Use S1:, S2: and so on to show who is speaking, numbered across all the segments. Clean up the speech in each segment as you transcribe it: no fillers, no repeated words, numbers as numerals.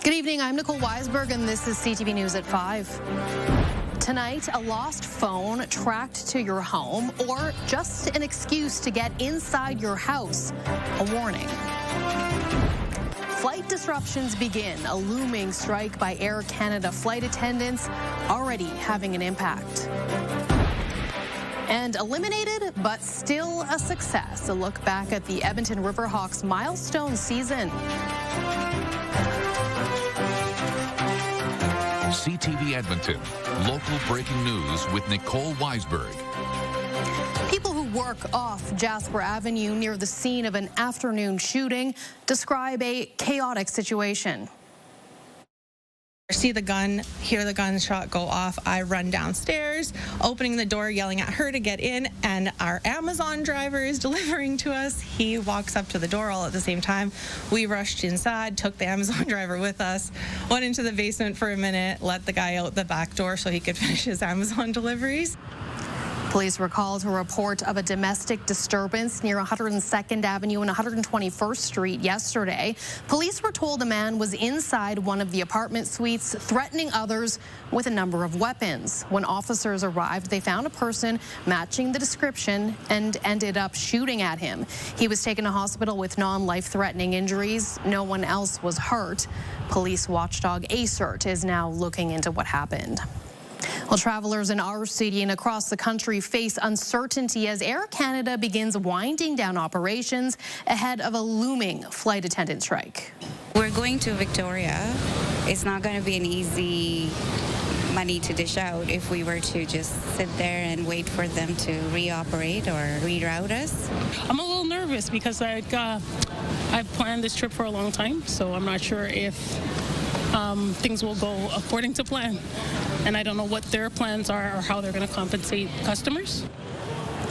S1: Good evening, I'm Nicole Weisberg, and this is CTV News at 5. Tonight, a lost phone tracked to your home, or just an excuse to get inside your house. A warning. Flight disruptions begin. A looming strike by Air Canada flight attendants already having an impact. And eliminated, but still a success. A look back at the Edmonton Riverhawks milestone season.
S2: CTV Edmonton, local breaking news with Nicole Weisberg.
S1: People who work off Jasper Avenue near the scene of an afternoon shooting describe a chaotic situation.
S3: See the gun, hear the gunshot go off. I run downstairs, opening the door, yelling at her to get in, and our Amazon driver is delivering to us. He walks up to the door all at the same time. We rushed inside, took the Amazon driver with us, went into the basement for a minute, let the guy out the back door so he could finish his Amazon deliveries.
S1: Police recalled a report of a domestic disturbance near 102nd Avenue and 121st Street yesterday. Police were told a man was inside one of the apartment suites threatening others with a number of weapons. When officers arrived, they found a person matching the description and ended up shooting at him. He was taken to hospital with non-life-threatening injuries. No one else was hurt. Police watchdog ACERT is now looking into what happened. Well, travelers in our city and across the country face uncertainty as Air Canada begins winding down operations ahead of a looming flight attendant strike.
S4: We're going to Victoria. It's not going to be an easy money to dish out if we were to just sit there and wait for them to reoperate or reroute us.
S5: I'm a little nervous because I've planned this trip for a long time, so I'm not sure if things will go according to plan. And I don't know what their plans are or how they're going to compensate customers.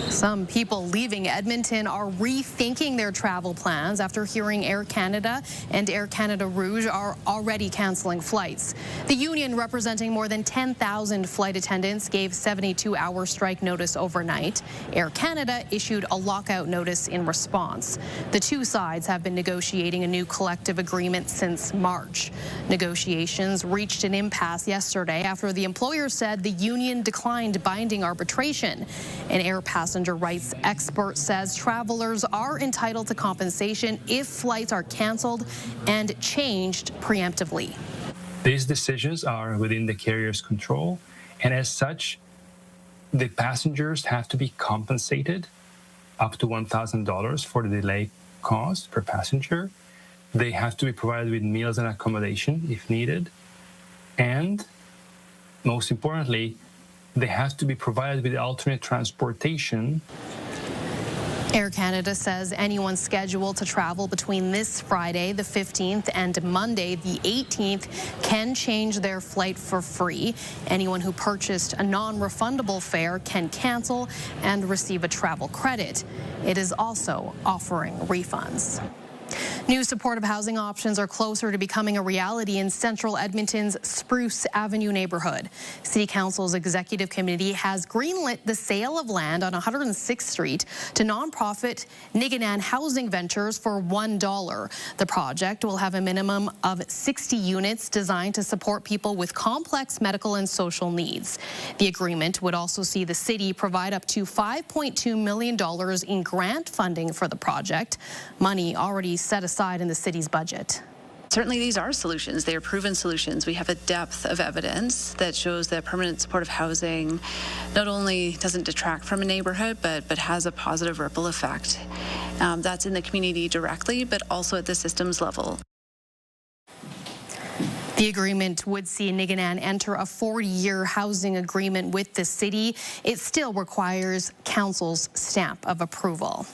S1: Some people leaving Edmonton are rethinking their travel plans after hearing Air Canada and Air Canada Rouge are already canceling flights. The union, representing more than 10,000 flight attendants, gave 72-hour strike notice overnight. Air Canada issued a lockout notice in response. The two sides have been negotiating a new collective agreement since March. Negotiations reached an impasse yesterday after the employer said the union declined binding arbitration. An air passenger rights expert says travelers are entitled to compensation if flights are canceled and changed preemptively.
S6: These decisions are within the carrier's control, and as such, the passengers have to be compensated up to $1,000 for the delay cost per passenger. They have to be provided with meals and accommodation if needed, and most importantly, they have to be provided with alternate transportation.
S1: Air Canada says anyone scheduled to travel between this Friday, the 15th, and Monday, the 18th, can change their flight for free. Anyone who purchased a non-refundable fare can cancel and receive a travel credit. It is also offering refunds. New supportive housing options are closer to becoming a reality in central Edmonton's Spruce Avenue neighborhood. City Council's executive committee has greenlit the sale of land on 106th Street to nonprofit Niganan Housing Ventures for $1. The project will have a minimum of 60 units designed to support people with complex medical and social needs. The agreement would also see the city provide up to $5.2 million in grant funding for the project, money already set aside in the city's budget.
S7: Certainly these are solutions. They are proven solutions. We have a depth of evidence that shows that permanent supportive housing not only doesn't detract from a neighborhood, but has a positive ripple effect. That's in the community directly, but also at the systems level.
S1: The agreement would see Niganan enter a 40-year housing agreement with the city. It still requires council's stamp of approval.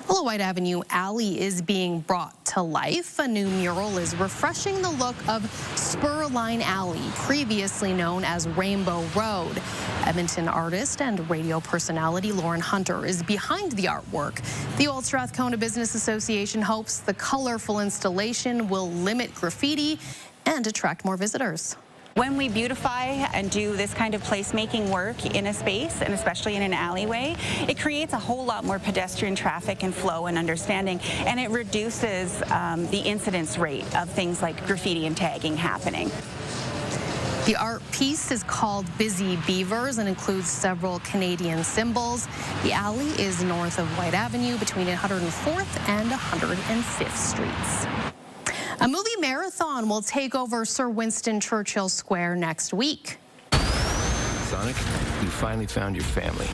S1: Willow White Avenue Alley is being brought to life. A new mural is refreshing the look of Spurline Alley, previously known as Rainbow Road. Edmonton artist and radio personality Lauren Hunter is behind the artwork. The Old Strathcona Business Association hopes the colorful installation will limit graffiti and attract more visitors.
S8: When we beautify and do this kind of placemaking work in a space, and especially in an alleyway, it creates a whole lot more pedestrian traffic and flow and understanding, and it reduces the incidence rate of things like graffiti and tagging happening.
S1: The art piece is called Busy Beavers and includes several Canadian symbols. The alley is north of White Avenue between 104th and 105th Streets. A movie marathon will take over Sir Winston Churchill Square next week.
S9: Sonic, you finally found your family.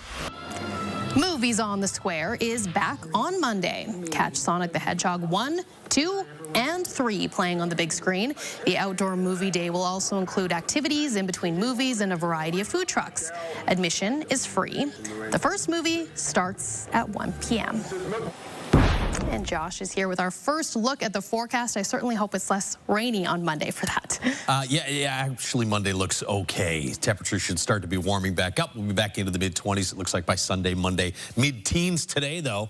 S1: Movies on the Square is back on Monday. Catch Sonic the Hedgehog 1, 2, and 3 playing on the big screen. The outdoor movie day will also include activities in between movies and a variety of food trucks. Admission is free. The first movie starts at 1 p.m. And Josh is here with our first look at the forecast. I certainly hope it's less rainy on Monday for that.
S10: Actually Monday looks okay. Temperatures should start to be warming back up. We'll be back into the mid-20s, it looks like, by Sunday, Monday. Mid-teens today, though.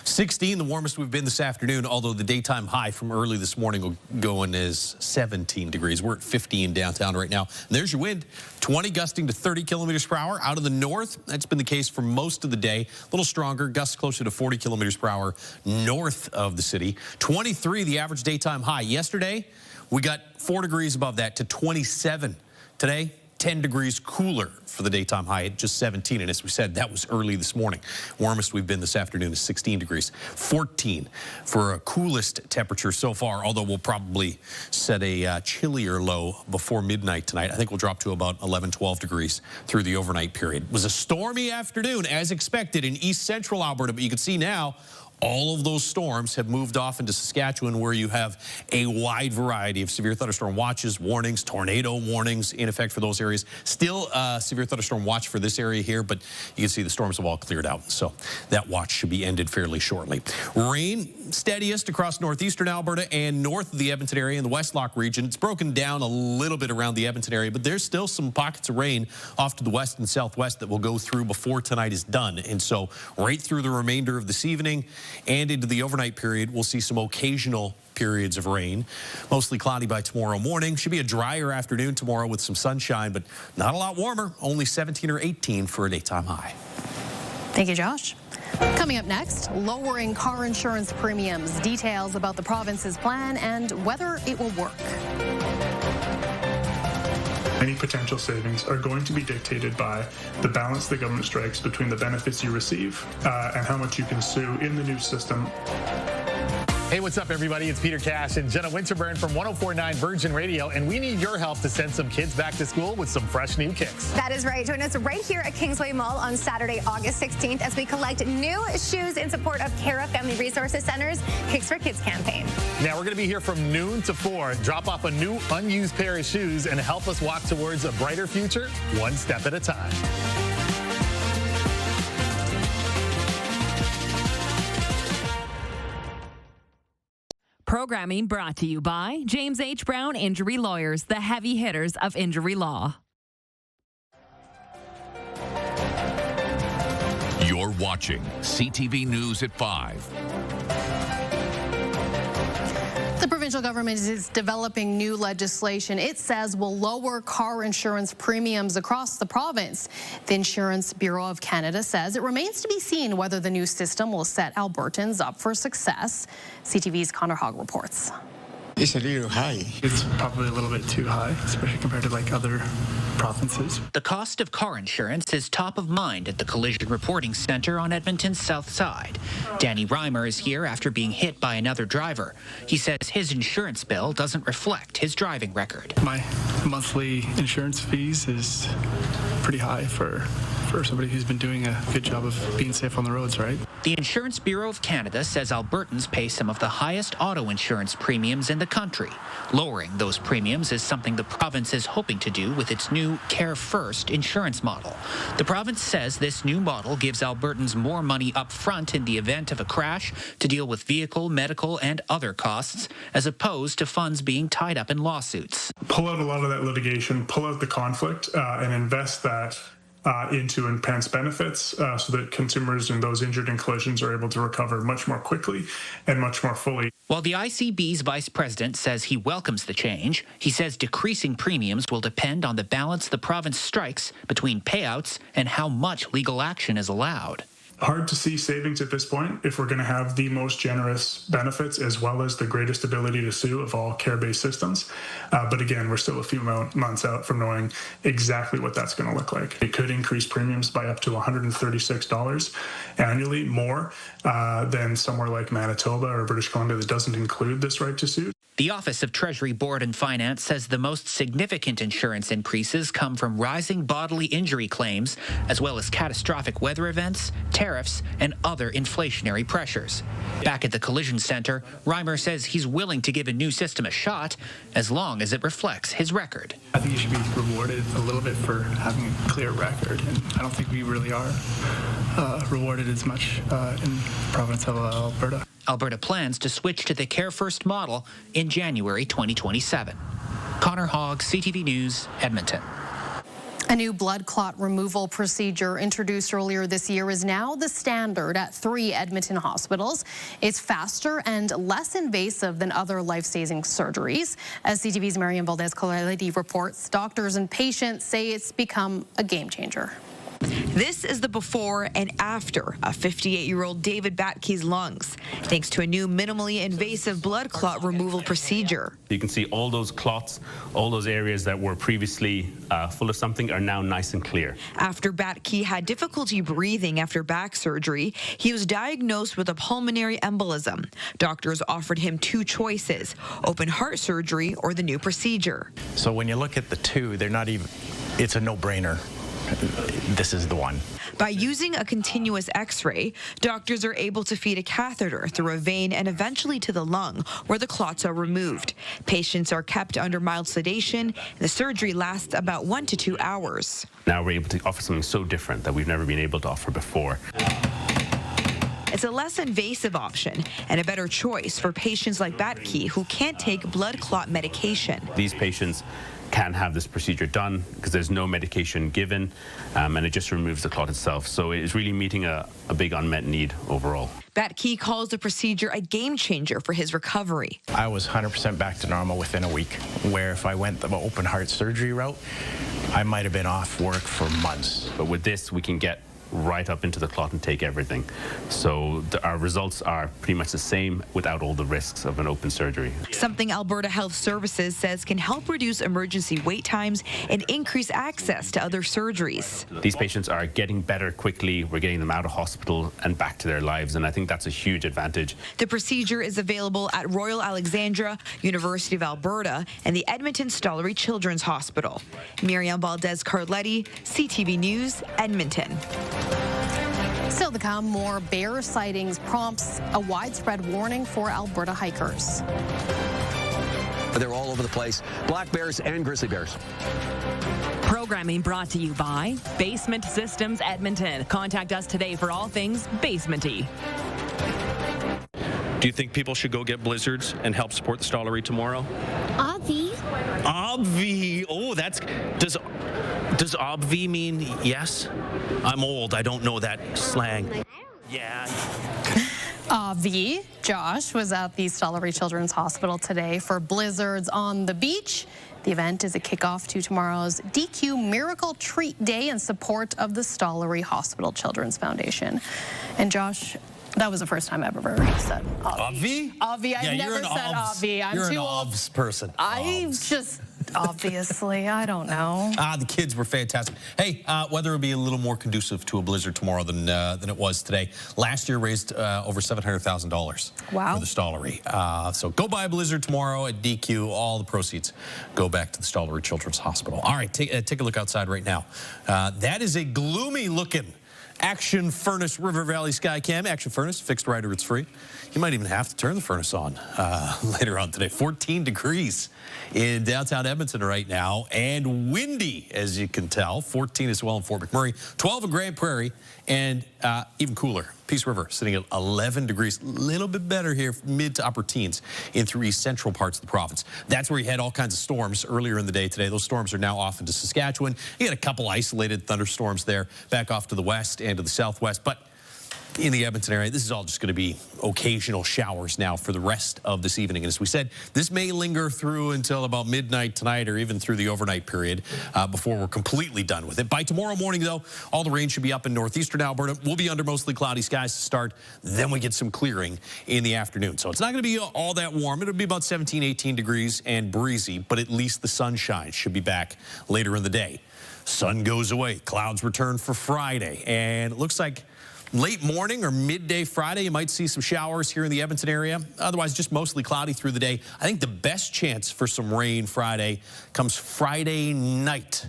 S10: 16, the warmest we've been this afternoon, although the daytime high from early this morning will go in as 17 degrees. We're at 15 downtown right now. And there's your wind, 20 gusting to 30 kilometers per hour out of the north. That's been the case for most of the day. A little stronger, gusts closer to 40 kilometers per hour north of the city. 23, the average daytime high. Yesterday, we got 4 degrees above that to 27. Today, 10 degrees cooler for the daytime high at just 17. And as we said, that was early this morning. Warmest we've been this afternoon is 16 degrees. 14 for a coolest temperature so far, although we'll probably set a chillier low before midnight tonight. I think we'll drop to about 11, 12 degrees through the overnight period. It was a stormy afternoon, as expected, in east central Alberta, but you can see now all of those storms have moved off into Saskatchewan, where you have a wide variety of severe thunderstorm watches, warnings, tornado warnings in effect for those areas. Still severe thunderstorm watch for this area here, but you can see the storms have all cleared out. So that watch should be ended fairly shortly. Rain steadiest across northeastern Alberta and north of the Edmonton area in the West Loch region. It's broken down a little bit around the Edmonton area, but there's still some pockets of rain off to the west and southwest that will go through before tonight is done. And so right through the remainder of this evening and into the overnight period, we'll see some occasional periods of rain. Mostly cloudy by tomorrow morning. Should be a drier afternoon tomorrow with some sunshine, but not a lot warmer. Only 17 or 18 for a daytime high.
S1: Thank you, Josh. Coming up next, lowering car insurance premiums, details about the province's plan and whether it will work.
S11: Any potential savings are going to be dictated by the balance the government strikes between the benefits you receive and how much you can sue in the new system.
S12: Hey, what's up, everybody? It's Peter Cash and Jenna Winterburn from 104.9 Virgin Radio, and we need your help to send some kids back to school with some fresh new kicks.
S13: That is right. Join us right here at Kingsway Mall on Saturday, August 16th, as we collect new shoes in support of Cara Family Resources Center's Kicks for Kids campaign.
S12: Now, we're going to be here from noon to 4. Drop off a new unused pair of shoes and help us walk towards a brighter future, one step at a time.
S14: Programming brought to you by James H. Brown Injury Lawyers, the heavy hitters of injury law.
S2: You're watching CTV News at 5.
S1: The provincial government is developing new legislation it says will lower car insurance premiums across the province. The Insurance Bureau of Canada says it remains to be seen whether the new system will set Albertans up for success. CTV's Connor Hogg reports.
S15: It's a little high.
S11: It's probably a little bit too high, especially compared to like other provinces.
S16: The cost of car insurance is top of mind at the Collision Reporting Center on Edmonton's south side. Danny Reimer is here after being hit by another driver. He says his insurance bill doesn't reflect his driving record.
S11: My monthly insurance fees is pretty high for somebody who's been doing a good job of being safe on the roads, right?
S16: The Insurance Bureau of Canada says Albertans pay some of the highest auto insurance premiums in the country. Lowering those premiums is something the province is hoping to do with its new Care First insurance model. The province says this new model gives Albertans more money up front in the event of a crash to deal with vehicle, medical, and other costs, as opposed to funds being tied up in lawsuits.
S11: Pull out a lot of that litigation, pull out the conflict, and invest that into enhanced benefits so that consumers and those injured in collisions are able to recover much more quickly and much more fully.
S16: While the ICB's vice president says he welcomes the change, he says decreasing premiums will depend on the balance the province strikes between payouts and how much legal action is allowed.
S11: Hard to see savings at this point if we're going to have the most generous benefits as well as the greatest ability to sue of all care-based systems. But again, we're still a few months out from knowing exactly what that's going to look like. It could increase premiums by up to $136 annually, more than somewhere like Manitoba or British Columbia that doesn't include this right to sue.
S16: The Office of Treasury Board and Finance says the most significant insurance increases come from rising bodily injury claims, as well as catastrophic weather events, tariffs, and other inflationary pressures. Back at the Collision Center, Reimer says he's willing to give a new system a shot as long as it reflects his record.
S17: I think you should be rewarded a little bit for having a clear record, and I don't think we really are rewarded as much in the province of Alberta.
S16: Alberta plans to switch to the Care First model in January 2027. Connor Hogg, CTV News, Edmonton.
S1: A new blood clot removal procedure introduced earlier this year is now the standard at 3 Edmonton hospitals. It's faster and less invasive than other life-saving surgeries. As CTV's Marian Valdez-Colality reports, doctors and patients say it's become a game changer.
S18: This is the before and after of 58-year-old David Batke's lungs, thanks to a new minimally invasive blood clot removal procedure.
S19: You can see all those clots, all those areas that were previously full of something are now nice and clear.
S18: After Batke had difficulty breathing after back surgery, he was diagnosed with a pulmonary embolism. Doctors offered him 2 choices, open heart surgery or the new procedure.
S20: So when you look at the two, they're not even, it's a no-brainer. This is the one.
S18: By using a continuous X-ray, doctors are able to feed a catheter through a vein and eventually to the lung, where the clots are removed. Patients are kept under mild sedation. The surgery lasts about 1 to 2 hours.
S19: Now we're able to offer something so different that we've never been able to offer before.
S18: It's a less invasive option and a better choice for patients like Batke who can't take blood clot medication.
S19: These patients can have this procedure done because there's no medication given, and it just removes the clot itself. So it is really meeting a big unmet need overall.
S18: Batke calls the procedure a game changer for his recovery.
S20: I was 100% back to normal within a week, where if I went the open heart surgery route, I might have been off work for months.
S19: But with this, we can get right up into the clot and take everything. So our results are pretty much the same without all the risks of an open surgery.
S18: Something Alberta Health Services says can help reduce emergency wait times and increase access to other surgeries.
S19: These patients are getting better quickly. We're getting them out of hospital and back to their lives, and I think that's a huge advantage.
S18: The procedure is available at Royal Alexandra, University of Alberta, and the Edmonton Stollery Children's Hospital. Miriam Valdez-Carletti, CTV News, Edmonton.
S1: Still to come, more bear sightings prompts a widespread warning for Alberta hikers.
S21: They're all over the place. Black bears and grizzly bears.
S14: Programming brought to you by Basement Systems Edmonton. Contact us today for all things basement-y.
S22: Do you think people should go get blizzards and help support the Stollery tomorrow?
S23: Obvi.
S22: Obvi. Oh, that's... Does obvi mean yes? I'm old. I don't know that slang. Yeah.
S1: Josh was at the Stollery Children's Hospital today for Blizzards on the Beach. The event is a kickoff to tomorrow's DQ Miracle Treat Day in support of the Stollery Hospital Children's Foundation. And Josh, that was the first time I've ever said obvi. Obvi, I've never said obvi.
S10: You're an obs person.
S1: Obviously, I don't know.
S10: The kids were fantastic. Hey, weather will be a little more conducive to a blizzard tomorrow than it was today. Last year raised over $700,000 for the Stollery. So go buy a blizzard tomorrow at DQ. All the proceeds go back to the Stollery Children's Hospital. All right, take a look outside right now. That is a gloomy-looking Action Furnace River Valley Skycam. Action Furnace, fixed rider, it's free. You might even have to turn the furnace on later on today. 14 degrees in downtown Edmonton right now, and windy, as you can tell. 14 as well in Fort McMurray, 12 in Grand Prairie, and even cooler. Peace River sitting at 11 degrees, a little bit better here, mid to upper teens in through east central parts of the province. That's where you had all kinds of storms earlier in the day today. Those storms are now off into Saskatchewan. You had a couple isolated thunderstorms there back off to the west and to the southwest, but in the Edmonton area, this is all just going to be occasional showers now for the rest of this evening. And as we said, this may linger through until about midnight tonight or even through the overnight period before we're completely done with it. By tomorrow morning, though, all the rain should be up in northeastern Alberta. We'll be under mostly cloudy skies to start. Then we get some clearing in the afternoon. So it's not going to be all that warm. It'll be about 17, 18 degrees and breezy, but at least the sunshine should be back later in the day. Sun goes away. Clouds return for Friday. And it looks like late morning or midday Friday, you might see some showers here in the Edmonton area. Otherwise, just mostly cloudy through the day. I think the best chance for some rain Friday comes Friday night.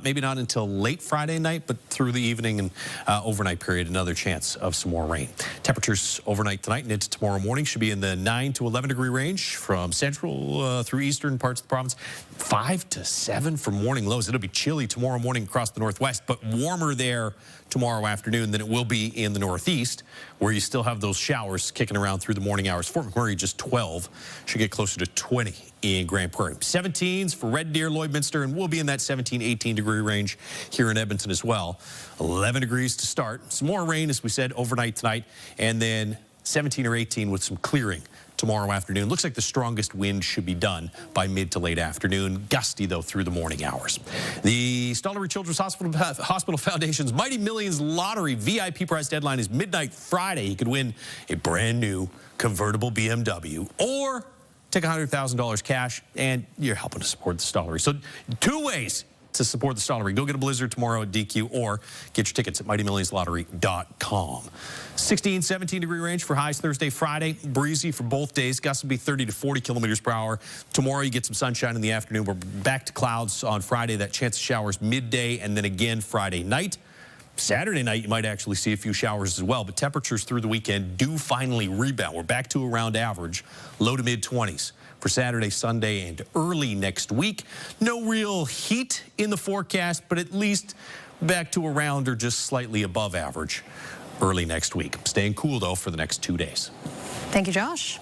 S10: Maybe not until late Friday night, but through the evening and overnight period, another chance of some more rain. Temperatures overnight tonight and into tomorrow morning should be in the 9 to 11 degree range from central through eastern parts of the province. 5 to 7 for morning lows. It'll be chilly tomorrow morning across the northwest, but warmer there tomorrow afternoon than it will be in the northeast, where you still have those showers kicking around through the morning hours. Fort McMurray just 12, should get closer to 20 in Grand Prairie. 17s for Red Deer, Lloydminster, and we'll be in that 17, 18 degree range here in Edmonton as well. 11 degrees to start. Some more rain, as we said, overnight tonight, and then 17 or 18 with some clearing tomorrow afternoon. Looks like the strongest wind should be done by mid to late afternoon. Gusty, though, through the morning hours. The Stollery Children's Hospital Foundation's Mighty Millions Lottery VIP prize deadline is midnight Friday. You could win a brand new convertible BMW or take $100,000 cash, and you're helping to support the Stollery. So 2 ways to support the Stollery. Go get a Blizzard tomorrow at DQ or get your tickets at mightymillionslottery.com. 16, 17 degree range for highs Thursday, Friday. Breezy for both days. Gusts will be 30 to 40 kilometers per hour. Tomorrow you get some sunshine in the afternoon. We're back to clouds on Friday. That chance of showers midday and then again Friday night. Saturday night, you might actually see a few showers as well, but temperatures through the weekend do finally rebound. We're back to around average, low to mid-20s for Saturday, Sunday, and early next week. No real heat in the forecast, but at least back to around or just slightly above average early next week. Staying cool, though, for the next 2 days.
S1: Thank you, Josh.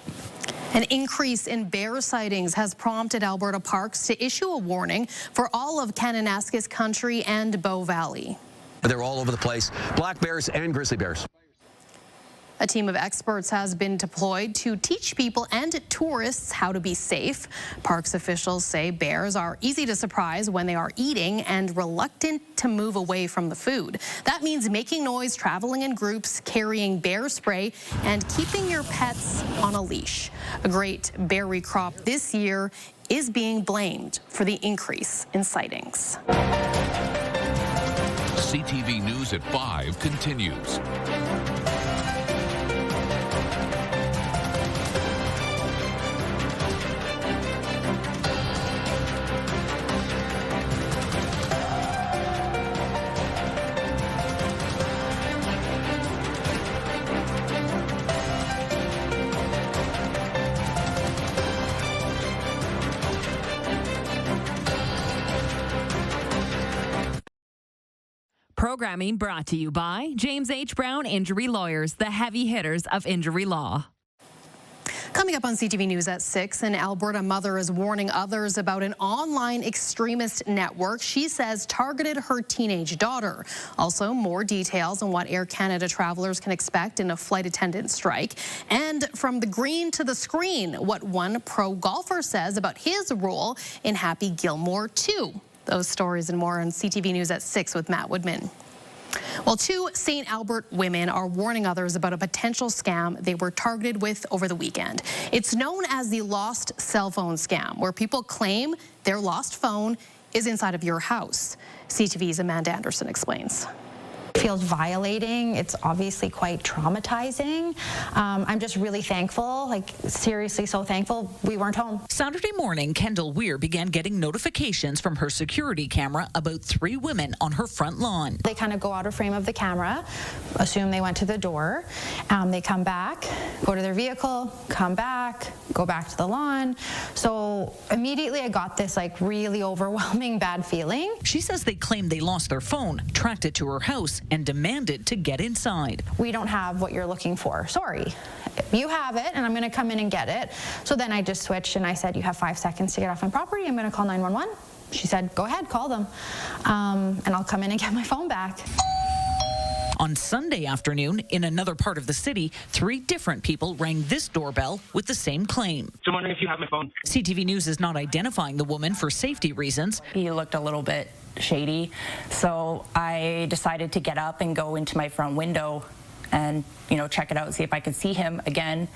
S1: An increase in bear sightings has prompted Alberta Parks to issue a warning for all of Kananaskis Country and Bow Valley.
S21: They're all over the place. Black bears and grizzly bears.
S1: A team of experts has been deployed to teach people and tourists how to be safe. Parks officials say bears are easy to surprise when they are eating and reluctant to move away from the food. That means making noise, traveling in groups, carrying bear spray, and keeping your pets on a leash. A great bear recrop this year is being blamed for the increase in sightings.
S2: CTV News at 5 continues.
S14: Programming brought to you by James H. Brown Injury Lawyers, the heavy hitters of injury law.
S1: Coming up on CTV News at 6, an Alberta mother is warning others about an online extremist network she says targeted her teenage daughter. Also, more details on what Air Canada travelers can expect in a flight attendant strike. And from the green to the screen, what one pro golfer says about his role in Happy Gilmore 2. Those stories and more on CTV News at 6 with Matt Woodman. Well, 2 St. Albert women are warning others about a potential scam they were targeted with over the weekend. It's known as the lost cell phone scam, where people claim their lost phone is inside of your house. CTV's Amanda Anderson explains.
S3: Feels violating. It's obviously quite traumatizing. I'm just really thankful, like seriously so thankful we weren't home.
S4: Saturday morning, Kendall Weir began getting notifications from her security camera about 3 women on her front lawn.
S3: They kind of go out of frame of the camera, assume they went to the door. They come back, go to their vehicle, come back, go back to the lawn. So immediately I got this like really overwhelming bad feeling.
S4: She says they claimed they lost their phone, tracked it to her house, and demanded to get inside.
S3: We don't have what you're looking for. Sorry. You have it, and I'm going to come in and get it. So then I just switched, and I said, you have 5 seconds to get off my property. I'm going to call 911. She said, go ahead, call them, and I'll come in and get my phone back.
S4: On Sunday afternoon, in another part of the city, 3 different people rang this doorbell with the same claim.
S5: So I'm wondering if you have my phone.
S4: CTV News is not identifying the woman for safety reasons.
S6: He looked a little bit shady, so I decided to get up and go into my front window and, check it out, see if I could see him again.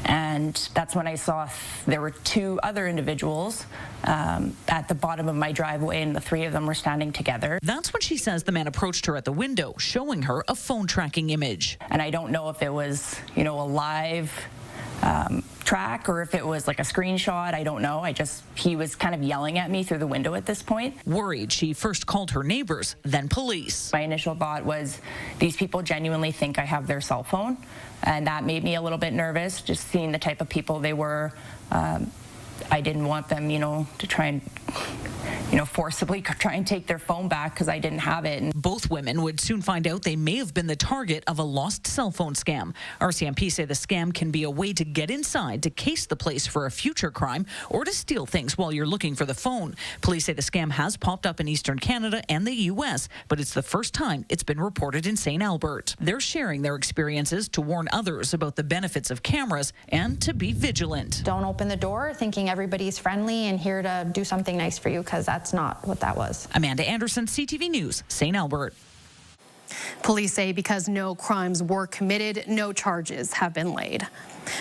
S6: And that's when I saw there were 2 other individuals at the bottom of my driveway, and the 3 of them were standing together.
S4: That's when she says the man approached her at the window, showing her a phone tracking image.
S6: And I don't know if it was, a live track or if it was like a screenshot. I don't know. He was kind of yelling at me through the window at this point.
S4: Worried, she first called her neighbors, then police.
S6: My initial thought was these people genuinely think I have their cell phone, and that made me a little bit nervous, just seeing the type of people they were. I didn't want them, to try and, forcibly try and take their phone back because I didn't have it. And
S4: both women would soon find out they may have been the target of a lost cell phone scam. RCMP say the scam can be a way to get inside, to case the place for a future crime, or to steal things while you're looking for the phone. Police say the scam has popped up in Eastern Canada and the U.S., but it's the first time it's been reported in St. Albert. They're sharing their experiences to warn others about the benefits of cameras and to be vigilant.
S3: Don't open the door thinking everybody's friendly and here to do something nice for you, because that's not what that was.
S4: Amanda Anderson, CTV News, St. Albert.
S1: Police say because no crimes were committed, no charges have been laid.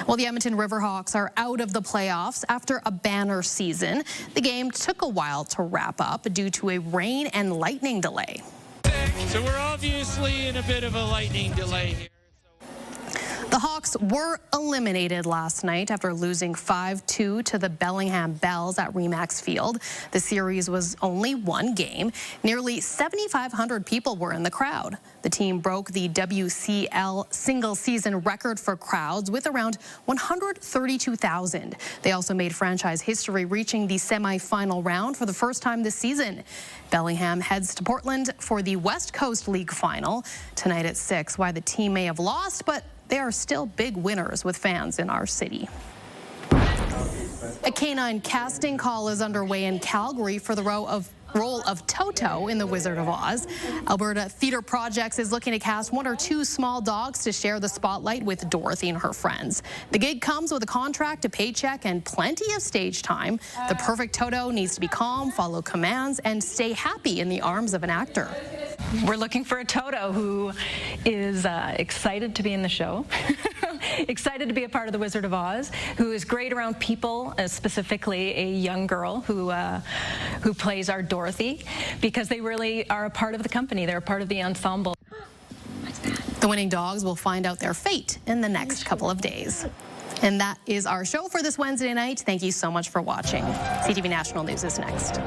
S1: Well, the Edmonton Riverhawks are out of the playoffs after a banner season. The game took a while to wrap up due to a rain and lightning delay.
S23: So we're obviously in a bit of a lightning delay here.
S1: The Hawks were eliminated last night after losing 5-2 to the Bellingham Bells at Remax Field. The series was only 1 game. Nearly 7,500 people were in the crowd. The team broke the WCL single-season record for crowds with around 132,000. They also made franchise history, reaching the semi-final round for the first time this season. Bellingham heads to Portland for the West Coast League final tonight at 6. Why the team may have lost, but they are still big winners with fans in our city. A canine casting call is underway in Calgary for the role of Toto in The Wizard of Oz. Alberta Theatre Projects is looking to cast 1 or 2 small dogs to share the spotlight with Dorothy and her friends. The gig comes with a contract, a paycheck, and plenty of stage time. The perfect Toto needs to be calm, follow commands, and stay happy in the arms of an actor.
S24: We're looking for a Toto who is excited to be in the show, excited to be a part of The Wizard of Oz, who is great around people, specifically a young girl who plays our Dorothy, because they really are a part of the company. They're a part of the ensemble.
S1: The winning dogs will find out their fate in the next couple of days. And that is our show for this Wednesday night. Thank you so much for watching. CTV National News is next.